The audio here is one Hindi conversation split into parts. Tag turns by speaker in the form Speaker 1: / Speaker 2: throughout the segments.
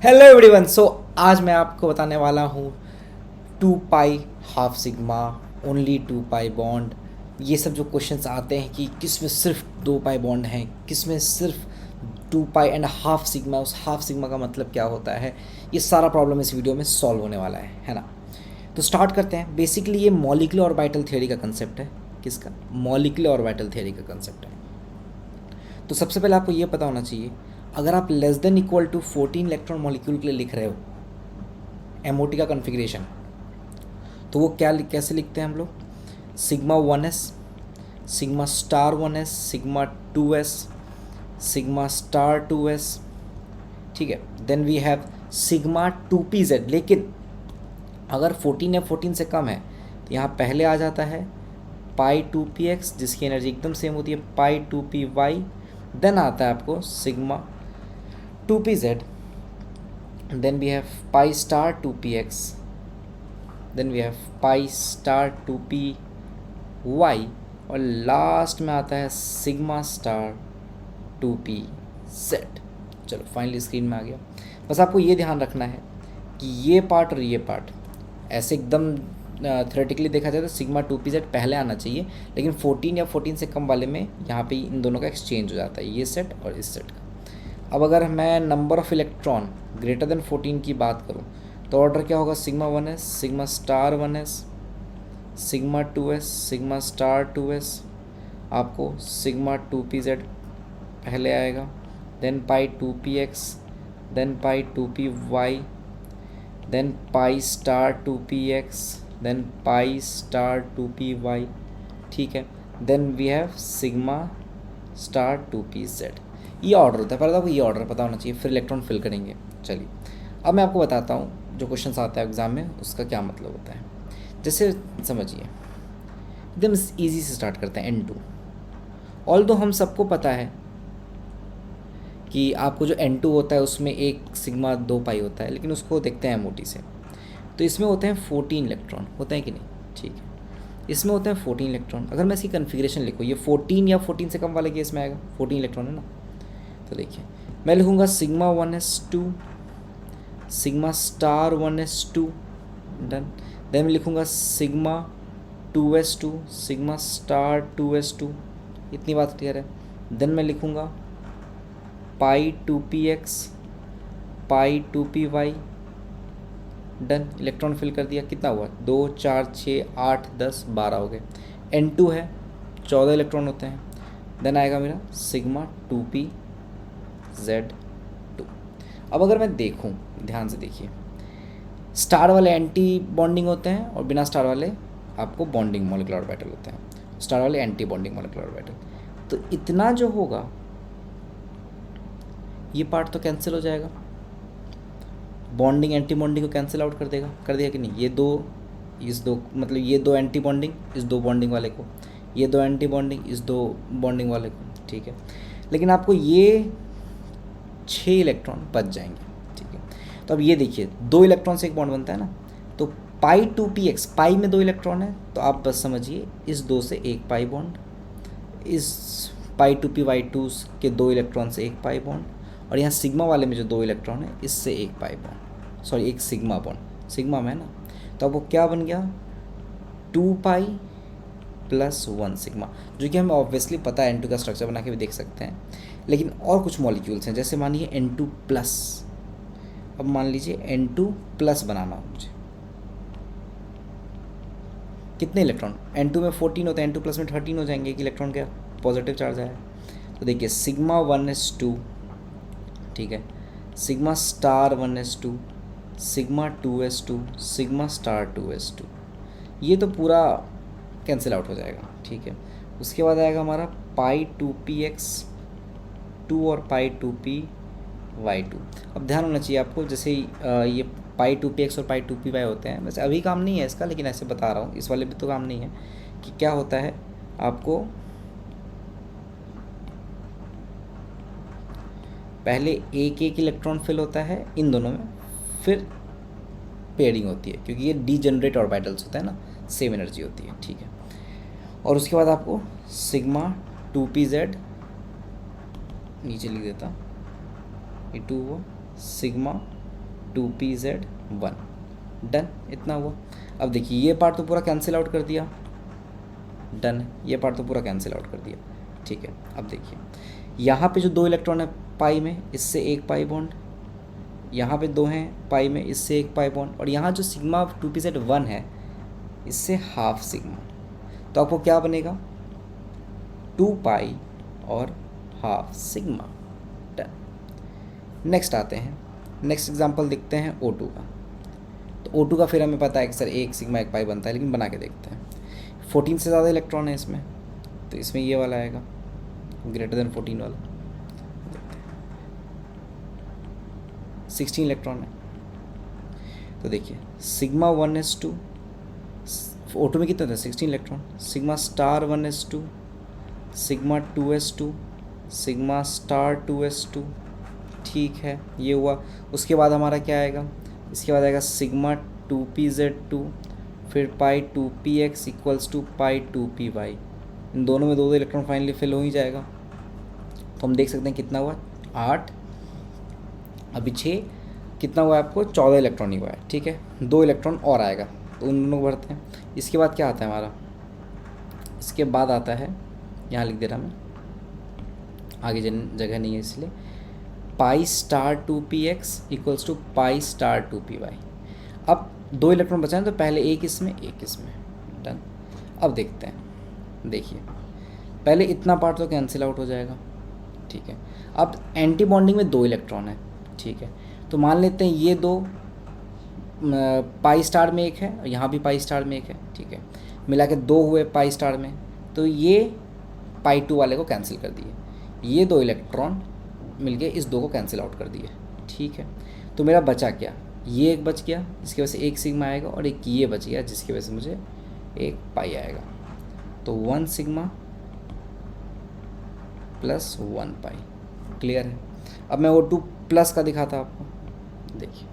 Speaker 1: Hello everyone. आज मैं आपको बताने वाला हूँ 2 pi half sigma, only 2 pi bond. ये सब जो क्वेश्चंस आते हैं कि किस में सिर्फ 2 पाई बॉन्ड हैं, किस में सिर्फ 2 पाई एंड हाफ सिग्मा, उस हाफ सिग्मा का मतलब क्या होता है, ये सारा प्रॉब्लम इस वीडियो में सॉल्व होने वाला है ना। तो स्टार्ट करते हैं। बेसिकली ये मॉलिक्यूलर ऑर्बिटल थ्योरी का कंसेप्ट है। किसका? मॉलिक्यूलर ऑर्बिटल थ्योरी का कंसेप्ट है। तो सबसे पहले आपको ये पता होना चाहिए, अगर आप less than equal to 14 electron molecule के लिए लिख रहे हो एमओटी का कॉन्फ़िगरेशन, तो वो क्या कैसे लिखते हैं हम लोग? Sigma 1s, sigma star 1s, sigma 2s, sigma star 2s। ठीक है। Then we have sigma 2pz। लेकिन अगर 14 या 14 से कम है तो यहाँ पहले आ जाता है पाई 2px, जिसकी एनर्जी एकदम सेम होती है, पाई 2py। देन आता है आपको sigma 2pz, then we have pi star 2px, then we have pi star 2py, और लास्ट में आता है सिग्मा स्टार 2pz। चलो फाइनली स्क्रीन में आ गया। बस आपको ये ध्यान रखना है कि ये पार्ट और ये पार्ट ऐसे एकदम थ्योरेटिकली देखा जाए तो सिग्मा 2pz पहले आना चाहिए, लेकिन 14 या 14 से कम वाले में यहाँ पे इन दोनों का एक्सचेंज हो जाता है, ये सेट और इस सेट का। अब अगर मैं number of electron greater than 14 की बात करूं तो ऑर्डर क्या होगा? Sigma 1s, sigma star 1s, sigma 2s, sigma star 2s, आपको सिग्मा 2pz पहले आएगा, then pi 2px, then pi 2py, then pi star 2px, then pi star 2py। ठीक है। Then we have sigma star 2pz। ये ऑर्डर होता है। पहले तो आपको ये ऑर्डर पता होना चाहिए, फिर इलेक्ट्रॉन फिल करेंगे। चलिए अब मैं आपको बताता हूँ जो क्वेश्चन आता है एग्ज़ाम में उसका क्या मतलब होता है। जैसे समझिए, एकदम ईजी से स्टार्ट करते हैं। N2, ऑल्दो हम सबको पता है कि आपको जो N2 होता है उसमें एक सिग्मा 2 पाई होता है, लेकिन उसको देखते हैं मोटी से। तो इसमें होते हैं 14 इलेक्ट्रॉन, होते हैं कि नहीं? ठीक है, इसमें होते हैं 14 इलेक्ट्रॉन। अगर मैं इसकी कन्फिग्रेशन लिखूँ, ये 14 या 14 से कम वाले केस में आएगा, 14 इलेक्ट्रॉन है ना। तो देखिए मैं लिखूँगा sigma 1s2, sigma star 1s2, done. Then मैं लिखूँगा sigma 2s2, sigma star 2s2। इतनी बात क्लियर है। देन मैं लिखूँगा पाई 2px, पाई 2py, डन। इलेक्ट्रॉन फिल कर दिया। कितना हुआ? 2 4 6 8 10 12 हो गए। N2 है, 14 इलेक्ट्रॉन होते हैं। देन आएगा मेरा सिग्मा 2pz2। अब अगर मैं देखूं, ध्यान से देखिए, स्टार वाले एंटी बॉन्डिंग होते हैं और बिना स्टार वाले आपको बॉन्डिंग मॉलिक्यूलर ऑर्बिटल होते हैं। स्टार वाले एंटी बॉन्डिंग मॉलिक्यूलर ऑर्बिटल। तो इतना जो होगा ये पार्ट तो कैंसिल हो जाएगा, बॉन्डिंग एंटी बॉन्डिंग को कैंसिल आउट कर देगा। कर दिया कि नहीं? ये दो इस दो, मतलब ये दो एंटी बॉन्डिंग इस दो बॉन्डिंग वाले को, ये दो एंटी बॉन्डिंग इस दो बॉन्डिंग वाले को। ठीक है। लेकिन आपको ये 6 इलेक्ट्रॉन बच जाएंगे। ठीक है। तो अब ये देखिए, 2 इलेक्ट्रॉन से एक बॉन्ड बनता है ना, तो पाई 2px, पाई में 2 इलेक्ट्रॉन है, तो आप बस समझिए इस 2 से एक पाई बॉन्ड, इस पाई 2py2 के 2 इलेक्ट्रॉन से एक पाई बॉन्ड, और यहाँ सिग्मा वाले में जो 2 इलेक्ट्रॉन है इससे एक पाई बॉन्ड, सॉरी एक सिग्मा बॉन्ड, सिग्मा में है ना। तो अब वो क्या बन गया? 2 पाई प्लस 1 सिग्मा, जो कि हमें ऑब्वियसली पता है, N2 का स्ट्रक्चर बना के भी देख सकते हैं। लेकिन और कुछ मॉलिक्यूल्स हैं, जैसे मानिए N2 प्लस। अब मान लीजिए N2 प्लस बनाना हो मुझे, कितने इलेक्ट्रॉन? N2 में 14 होते हैं, N2 प्लस में 13 हो जाएंगे, एक इलेक्ट्रॉन का पॉजिटिव चार्ज आया। तो देखिए सिग्मा 1s2, ठीक है, sigma star 1s2, sigma 2s2, sigma star 2s2, ये तो पूरा कैंसिल आउट हो जाएगा। ठीक है। उसके बाद आएगा हमारा पाई 2px2 और पाई 2py2। अब ध्यान होना चाहिए आपको, जैसे ये पाई 2px और पाई 2py होते हैं, वैसे अभी काम नहीं है इसका, लेकिन ऐसे बता रहा हूँ, इस वाले भी तो काम नहीं है, कि क्या होता है आपको पहले एक एक इलेक्ट्रॉन फिल होता है इन दोनों में, फिर पेयरिंग होती है, क्योंकि ये डीजनरेट ऑर्बिटल्स होते हैं ना, सेम एनर्जी होती है। ठीक है। और उसके बाद आपको सिग्मा 2pz, नीचे लिख देता ये 2 हुआ, सिग्मा 2pz1। डन, इतना हुआ। अब देखिए ये पार्ट तो पूरा कैंसिल आउट कर दिया, डन, ये पार्ट तो पूरा कैंसिल आउट कर दिया, ठीक है। अब देखिए यहाँ पे जो 2 इलेक्ट्रॉन है पाई में, इससे एक पाई बॉन्ड, यहाँ पे 2 हैं पाई में, इससे एक पाई बॉन्ड, और यहाँ जो सिग्मा 2pz1 है इससे हाफ सिग्मा। तो आपको क्या बनेगा, 2 पाई और हाफ सिग्मा। डन। नेक्स्ट आते हैं, नेक्स्ट एग्जांपल देखते हैं O2 का। तो O2 का फिर हमें पता है कि सर एक सिग्मा एक पाई बनता है, लेकिन बना के देखते हैं। 14 से ज़्यादा इलेक्ट्रॉन है इसमें, तो इसमें ये वाला आएगा, ग्रेटर देन 14 वाला। 16 इलेक्ट्रॉन है, तो देखिए सिग्मा 1s2, O2 में कितने थे 16 electron, sigma star 1s2, sigma 2s2, sigma star 2s2, ठीक है, ये हुआ। उसके बाद हमारा क्या आएगा, इसके बाद आएगा सिग्मा 2pz2, फिर पाई 2px equals to pi 2py। इन दोनों में 2 इलेक्ट्रॉन फाइनली फिल हो ही जाएगा। तो हम देख सकते हैं कितना हुआ, 8, अभी 6, कितना हुआ आपको 14 इलेक्ट्रॉन ही हुआ है, ठीक है। 2 इलेक्ट्रॉन और आएगा, तो उन दोनों को भरते हैं। इसके बाद क्या आता है हमारा, इसके बाद आता है, यहाँ लिख दे रहा मैं, आगे जगह नहीं है इसलिए, pi star 2px equals to pi star 2py। अब 2 इलेक्ट्रॉन बचा है, तो पहले एक इसमें एक इसमें, डन। अब देखते हैं, देखिए पहले इतना पार्ट तो कैंसिल आउट हो जाएगा, ठीक है। अब एंटी बॉन्डिंग में 2 इलेक्ट्रॉन है, ठीक है, तो मान लेते हैं ये 2 पाई स्टार में एक है, और यहाँ भी पाई स्टार में एक है, ठीक है, मिला के 2 हुए पाई स्टार में, तो ये पाई 2 वाले को कैंसिल कर दिए, ये 2 इलेक्ट्रॉन मिलके इस 2 को कैंसिल आउट कर दिए, ठीक है। तो मेरा बचा क्या, ये एक बच गया, इसकी वजह से एक सिग्मा आएगा, और एक ये बच गया जिसकी वजह से मुझे एक पाई आएगा। तो 1 सिग्मा प्लस 1 पाई, क्लियर है। अब मैं O2 प्लस का दिखाता आपको, देखिए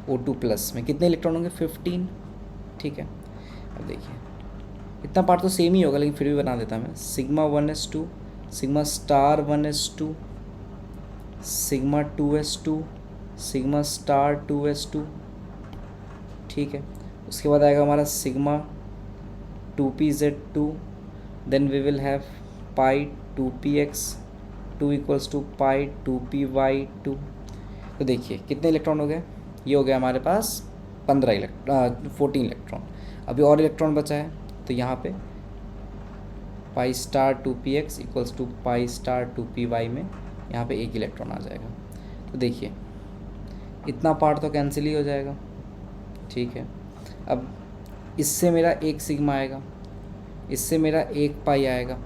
Speaker 1: O2 प्लस में कितने इलेक्ट्रॉन होंगे 15, ठीक है। अब देखिए इतना पार्ट तो सेम ही होगा, लेकिन फिर भी बना देता मैं, sigma 1s2, sigma star 1s2, sigma 2s2, sigma star 2s2, ठीक है। उसके बाद आएगा हमारा sigma 2pz2, then we will have pi 2px2 equals to pi 2py2। तो देखिए कितने इलेक्ट्रॉन हो गए, ये हो गया हमारे पास 14 इलेक्ट्रॉन। अभी और इलेक्ट्रॉन बचा है, तो यहाँ पे pi star 2px equals to pi star 2py में यहाँ पे एक इलेक्ट्रॉन आ जाएगा। तो देखिए इतना पार्ट तो कैंसिल ही हो जाएगा, ठीक है। अब इससे मेरा एक सिग्मा आएगा, इससे मेरा एक पाई आएगा,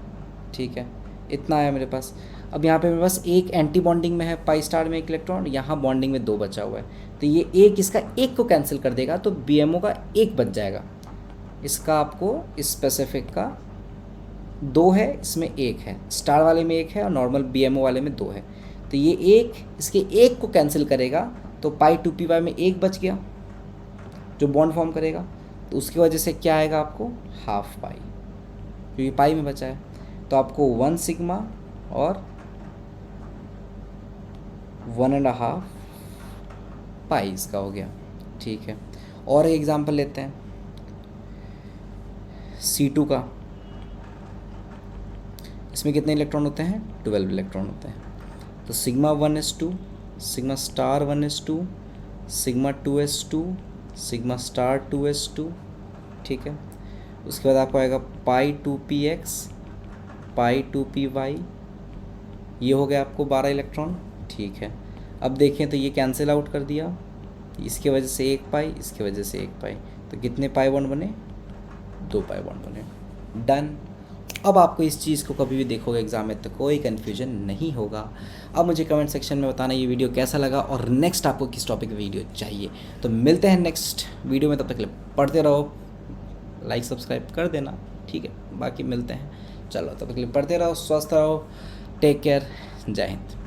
Speaker 1: ठीक है, इतना आया मेरे पास। अब यहाँ पे मेरे पास एक एंटी बॉन्डिंग में है पाई स्टार में एक इलेक्ट्रॉन, यहाँ बॉन्डिंग में 2 बचा हुआ है, तो ये एक इसका एक को कैंसिल कर देगा, तो BMO का एक बच जाएगा। इसका आपको स्पेसिफिक का 2 है, इसमें एक है, स्टार वाले में एक है और नॉर्मल BMO वाले में 2 है, तो ये एक इसके एक को कैंसिल करेगा, तो पाई 2py में एक बच गया जो बॉन्ड फॉर्म करेगा, तो उसकी वजह से क्या आएगा आपको हाफ पाई, क्योंकि पाई में बचा है। तो आपको 1 सिग्मा और 1.5 पाई इसका हो गया, ठीक है। और एक एग्जांपल लेते हैं C2 का, इसमें कितने इलेक्ट्रॉन होते हैं 12 इलेक्ट्रॉन होते हैं। तो sigma 1s2, sigma star 1s2, sigma 2s2, sigma star 2s2, ठीक है। उसके बाद आपको आएगा पाई 2px, पाई 2py, ये हो गया आपको 12 इलेक्ट्रॉन, ठीक है। अब देखें तो ये कैंसिल आउट कर दिया, इसके वजह से एक पाई, इसके वजह से एक पाई, तो कितने पाई बॉन्ड बने 2 पाई बॉन्ड बने, डन। अब आपको इस चीज़ को कभी भी देखोगे एग्जाम में तो कोई कन्फ्यूजन नहीं होगा। अब मुझे कमेंट सेक्शन में बताना ये वीडियो कैसा लगा और नेक्स्ट आपको किस टॉपिक वीडियो चाहिए। तो मिलते हैं नेक्स्ट वीडियो में, तब तक के लिए पढ़ते रहो, लाइक सब्सक्राइब कर देना, ठीक है। बाकी मिलते हैं, चलो तब तक के लिए पढ़ते रहो, स्वस्थ रहो, टेक केयर, जय हिंद।